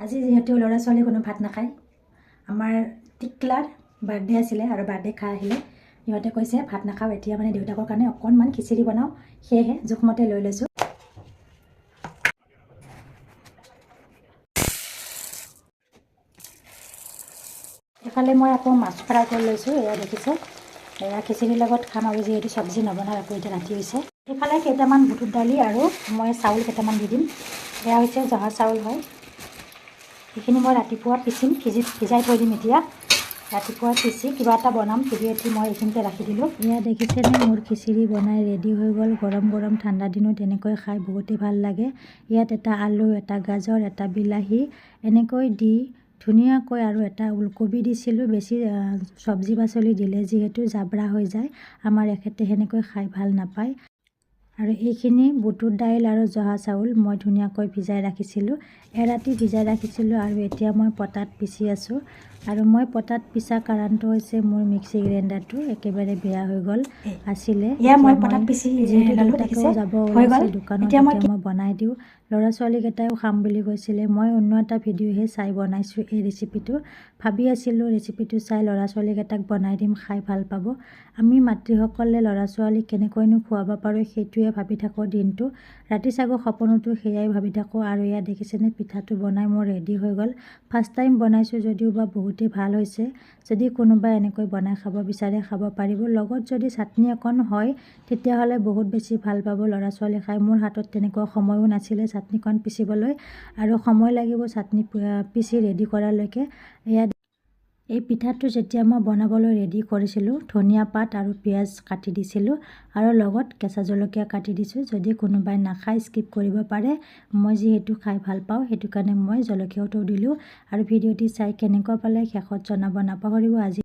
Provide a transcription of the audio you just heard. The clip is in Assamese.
আজি যেহেতু ল'ৰা ছোৱালী কোনো ভাত নাখায়, আমাৰ টিকলাৰ বাৰ্থডে আছিলে আৰু বাৰ্থডে খাই আহিলে। সিহঁতে কৈছে ভাত নাখাওঁ, এতিয়া মানে দেউতাকৰ কাৰণে অকণমান খিচিৰি বনাওঁ, সেয়েহে জোখমতে লৈ লৈছোঁ। এফালে মই আকৌ মাছ ফ্ৰাই কৰি লৈছোঁ, এয়া দেখিছে। এয়া খিচিৰিৰ লগত খাম আৰু যিহেতু চব্জি নবনাওঁ, আকৌ এতিয়া ৰাতি হৈছে। এইফালে কেইটামান বুটৰ দালি আৰু মই চাউল কেইটামান দি দিম। এয়া হৈছে জহা চাউল হয়, এইখিনি মই ৰাতিপুৱা পিচিম, ভিজাই থৈ দিম। এতিয়া ৰাতিপুৱা পিচি কিবা এটা বনাম, ভিডিঅ'টি মই এইখিনিতে ৰাখি দিলোঁ। এয়া দেখিছেনে মোৰ খিচিৰি বনাই ৰেডি হৈ গ'ল। গৰম গৰম ঠাণ্ডা দিনত এনেকৈ খাই বহুতেই ভাল লাগে। ইয়াত এটা আলু, এটা গাজৰ, এটা বিলাহী এনেকৈ দি ধুনীয়াকৈ আৰু এটা ওলকবি দিছিলোঁ। বেছি চব্জি পাচলি দিলে যিহেতু জাবৰা হৈ যায়, আমাৰ এখেতে সেনেকৈ খাই ভাল নাপায়। আৰু এইখিনি বুটৰ দাইল আৰু জহা চাউল মই ধুনীয়াকৈ ভিজাই ৰাখিছিলোঁ, এৰাতি ভিজাই ৰাখিছিলোঁ। আৰু এতিয়া মই পটাত পিচি আছোঁ। আৰু মই পটাত পিছা কাৰণটো হৈছে মোৰ মিক্সি গ্ৰাইণ্ডাৰটো একেবাৰে বেয়া হৈ গ'ল আছিলে। মই পটাত পিচি যিহেতু দেউতাকেও যাব ওলাইছে দোকানত, এতিয়া মই বনাই দিওঁ। ল'ৰা ছোৱালীকেইটাইও খাম বুলি কৈছিলে। মই অন্য এটা ভিডিঅ'হে চাই বনাইছোঁ এই ৰেচিপিটো। ভাবি আছিলোঁ ৰেচিপিটো চাই ল'ৰা ছোৱালীকেইটাক বনাই দিম, খাই ভাল পাব। আমি মাতৃসকলে ল'ৰা ছোৱালীক কেনেকৈনো খুৱাব পাৰোঁ সেইটোৱে ভাবি থাকোঁ দিনটো। ৰাতি চাগৈ সপোনতো সেয়াই ভাবি থাকোঁ। আৰু এয়া দেখিছেনে পিঠাটো বনাই মোৰ ৰেডি হৈ গ'ল। ফাৰ্ষ্ট টাইম বনাইছোঁ যদিও বা বহুতেই ভাল হৈছে। যদি কোনোবাই এনেকৈ বনাই খাব বিচাৰে খাব পাৰিব। লগত যদি চাটনি অকণ হয় তেতিয়াহ'লে বহুত বেছি ভাল পাব ল'ৰা ছোৱালী খাই। মোৰ হাতত তেনেকুৱা সময়ো নাছিলে চাটনিকণ পিচিবলৈ, আৰু সময় লাগিব চাটনি পিচি ৰেডি কৰালৈকে। এই পিঠাটো যেতিয়া মই বনাবলৈ ৰেডি কৰিছিলোঁ, ধনিয়া পাত আৰু পিঁয়াজ কাটি দিছিলোঁ আৰু লগত কেঁচা জলকীয়া কাটি দিছোঁ। যদি কোনোবাই নাখায় স্কিপ কৰিব পাৰে, মই যিহেতু খাই ভাল পাওঁ সেইটো কাৰণে মই জলকীয়াটো দিলোঁ। আৰু ভিডিঅ'টি চাই কেনেকুৱা পালে শেষত জনাব নাপাহৰিব। আজি